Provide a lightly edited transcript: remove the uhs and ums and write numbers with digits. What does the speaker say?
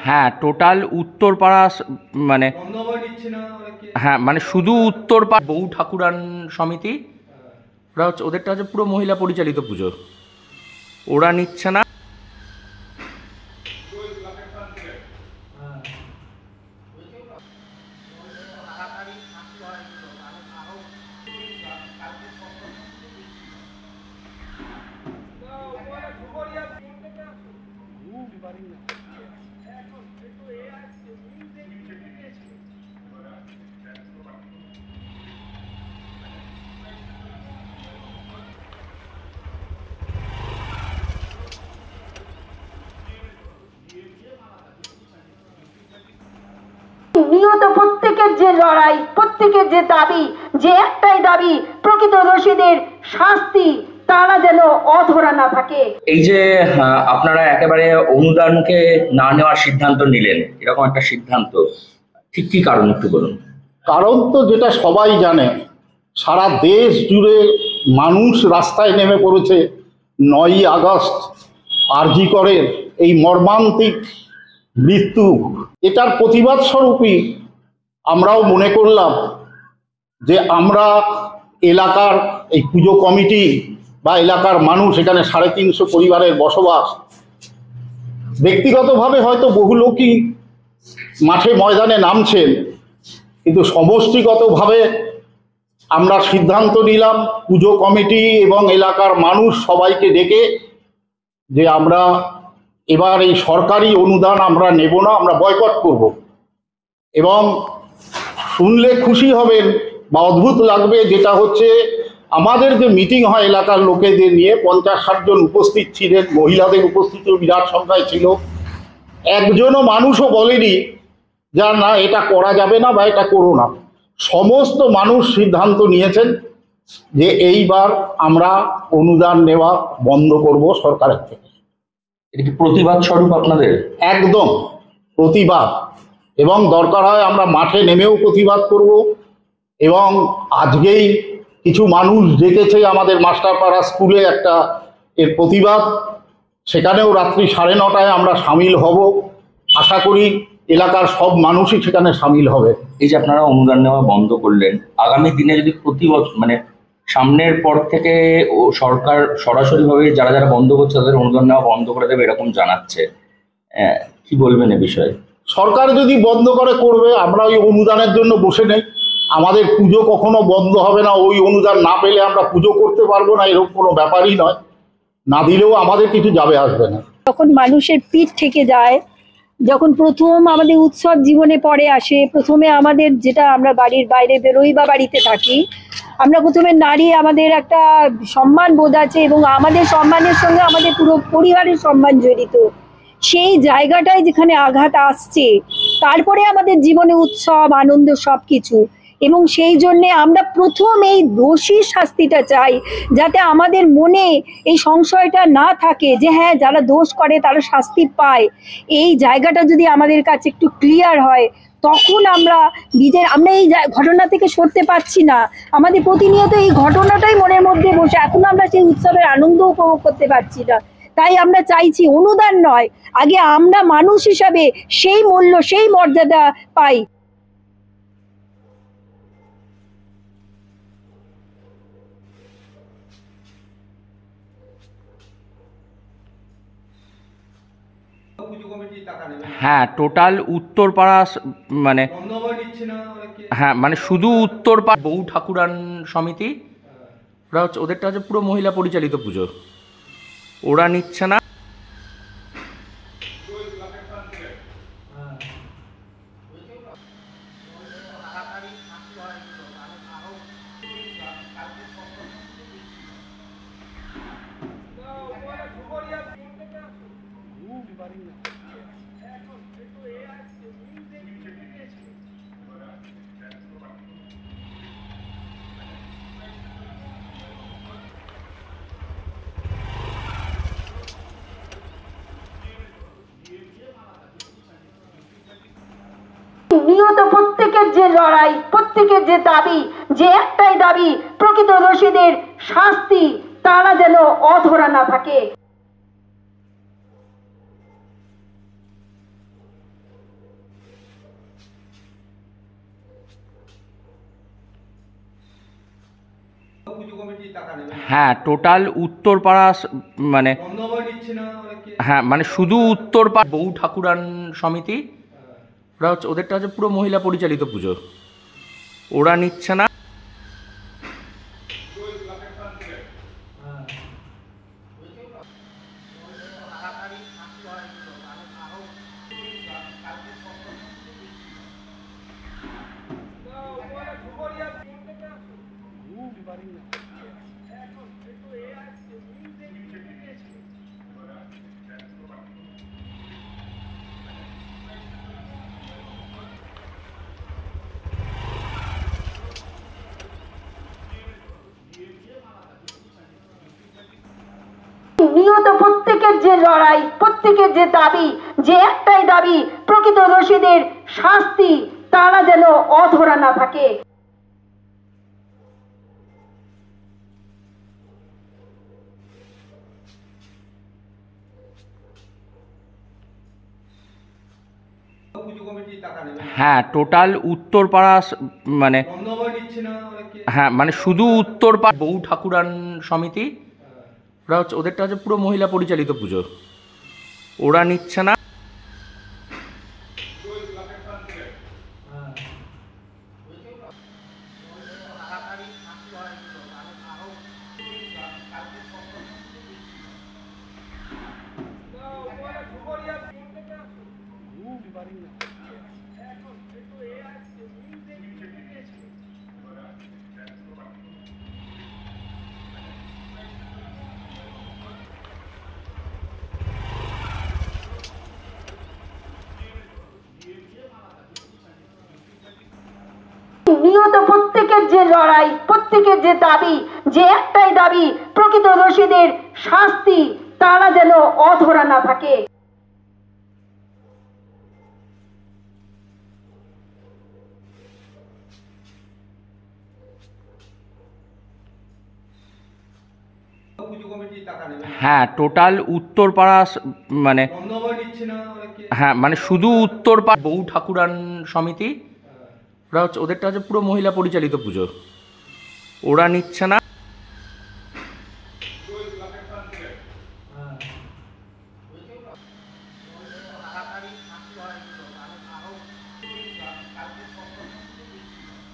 হ্যাঁ, টোটাল উত্তরপাড়া মানে হ্যাঁ মানে শুধু উত্তরপাড়া বউ ঠাকুরান সমিতি, ওরা হচ্ছে ওদেরটা হচ্ছে পুরো মহিলা পরিচালিত পুজো, ওরা নিচ্ছে না। নিয়ত প্রত্যেকের যে লড়াই, প্রত্যেকের যে দাবি, যে একটাই দাবি, প্রকৃত দোষীদের শাস্তি, তারা যেন অধরা না থাকে। এই যে আপনারা একেবারে অনুদানকে না নেওয়ার সিদ্ধান্ত নিলেন, এরকম একটা সিদ্ধান্ত ঠিক কি কারণ একটু বলুন। কারণ তো যেটা সবাই জানে, সারা দেশ জুড়ে মানুষ রাস্তায় নেমে পড়েছে 9ই আগস্ট আরজি করের এই মর্মান্তিক মৃত্যু, এটার প্রতিবাদ স্বরূপই আমরাও মনে করলাম যে আমরা এলাকার এই পুজো কমিটি বা এলাকার মানুষ, এখানে 350 পরিবারের বসবাস, ব্যক্তিগতভাবে হয়তো বহু লোকই মাঠে ময়দানে নামছেন, কিন্তু সমষ্টিগতভাবে আমরা সিদ্ধান্ত নিলাম পুজো কমিটি এবং এলাকার মানুষ সবাইকে ডেকে যে আমরা এবার এই সরকারি অনুদান আমরা নেব না, আমরা বয়কট করব। এবং শুনলে খুশি হবেন বা অদ্ভুত লাগবে, যেটা হচ্ছে আমাদের যে মিটিং হয় এলাকার লোকেদের নিয়ে 50-60 জন উপস্থিত ছিলেন, মহিলাদের উপস্থিতিও বিরাট সংখ্যায় ছিল, একজনও মানুষও বলেনি যা না এটা করা যাবে না বা এটা করো না। সমস্ত মানুষ সিদ্ধান্ত নিয়েছেন যে এইবার আমরা অনুদান নেওয়া বন্ধ করব সরকারের থেকে। এটা কি প্রতিবাদ স্বরূপ আপনাদের? একদম প্রতিবাদ, এবং দরকার হয় আমরা মাঠে নেমেও প্রতিবাদ করব। এবং আজকেই কিছু মানুষ ডেকেছে আমাদের মাস্টারপাড়া স্কুলে একটা এর প্রতিবাদ, সেখানেও রাত্রি 9:30টায় আমরা সামিল হব। আশা করি এলাকার সব মানুষই সেখানে সামিল হবে। এই যে আপনারা অনুদান নেওয়া বন্ধ করলেন, আগামী দিনে যদি প্রতি বছর মানে সামনের পর থেকে সরকার সরাসরিভাবে যারা যারা বন্ধ করছে তাদের অনুদান নেওয়া বন্ধ করে দেবে এরকম জানাচ্ছে, কি বলবেন এ বিষয়ে? সরকার যদি বন্ধ করে করবে, আমরা ওই অনুদানের জন্য বসে নেই। আমাদের পুজো কখনো বন্ধ হবে না, ওই অনুদান না পেলে আমরা পুজো করতে পারবো না এরকম কোনো ব্যাপারই নয়, না দিলেও আমাদের কিছু যাবে আসবে না। যখন মানুষের পিঠ থেকে যায়, যখন প্রথম আমাদের উৎসব জীবনে পরে আসে, প্রথমে আমাদের যেটা আমরা বাড়ির বাইরে বেরোই বা বাড়িতে থাকি, আমরা প্রথমে নারী, আমাদের একটা সম্মান বোধ আছে এবং আমাদের সম্মানের সঙ্গে আমাদের পুরো পরিবারের সম্মান জড়িত। সেই জায়গাটায় যেখানে আঘাত আসছে, তারপরে আমাদের জীবনে উৎসব আনন্দ সব কিছু, এবং সেই জন্যে আমরা প্রথম এই দোষীর শাস্তিটা চাই, যাতে আমাদের মনে এই সংশয়টা না থাকে যে হ্যাঁ যারা দোষ করে তারা শাস্তি পায়। এই জায়গাটা যদি আমাদের কাছে একটু ক্লিয়ার হয়, তখন আমরা এই ঘটনা থেকে সরতে পারছি না। আমাদের প্রতিনিয়ত এই ঘটনাটাই মনের মধ্যে বসে, এখন আমরা সেই উৎসবের আনন্দ উপভোগ করতে পারছি না। তাই আমরা চাইছি অনুদান নয়, আগে আমরা মানুষ হিসাবে সেই মূল্য, সেই মর্যাদা পাই। হ্যাঁ, টোটাল উত্তরপাড়া মানে হ্যাঁ মানে শুধু উত্তরপাড়া বউ ঠাকুরান সমিতি, ওরা হচ্ছে ওদেরটা হচ্ছে পুরো মহিলা পরিচালিত পুজো, ওরা নিচ্ছে না। নিয়ত প্রত্যেকের যে লড়াই, প্রত্যেকের যে দাবি, যে একটাই দাবি, প্রকৃত দোষীদের শাস্তি, তারা যেন অধরা না থাকে। হ্যাঁ, টোটাল উত্তরপাড়া মানে হ্যাঁ মানে শুধু উত্তরপাড়া বউ ঠাকুরান সমিতি, ওরা হচ্ছে ওদেরটা হচ্ছে পুরো মহিলা পরিচালিত পুজো, ওরা নিচ্ছে না। নিয়ত প্রত্যেকের যে লড়াই, প্রত্যেকের যে দাবি, যে একটাই দাবি, প্রকৃত দোষীদের শাস্তি, তারা যেন অধরা না থাকে। হ্যাঁ, টোটাল উত্তরপাড়া মানে হ্যাঁ মানে শুধু উত্তরপাড়া বউ ঠাকুরান সমিতি, ওরা হচ্ছে ওদেরটা হচ্ছে পুরো মহিলা পরিচালিত পুজো, ওরা নিচ্ছে না। নিয়ত প্রত্যেকের যে লড়াই, প্রত্যেকের যে দাবি, যে একটাই দাবি, প্রকৃত দোষীদের শাস্তি, তারা যেন অধরা না থাকে। হ্যাঁ, টোটাল উত্তরপাড়া মানে হ্যাঁ মানে শুধু উত্তরপাড়া বউ ঠাকুরান সমিতি, ওরা হচ্ছে ওদেরটা হচ্ছে পুরো মহিলা পরিচালিত পুজো, ওরা নিচ্ছে না।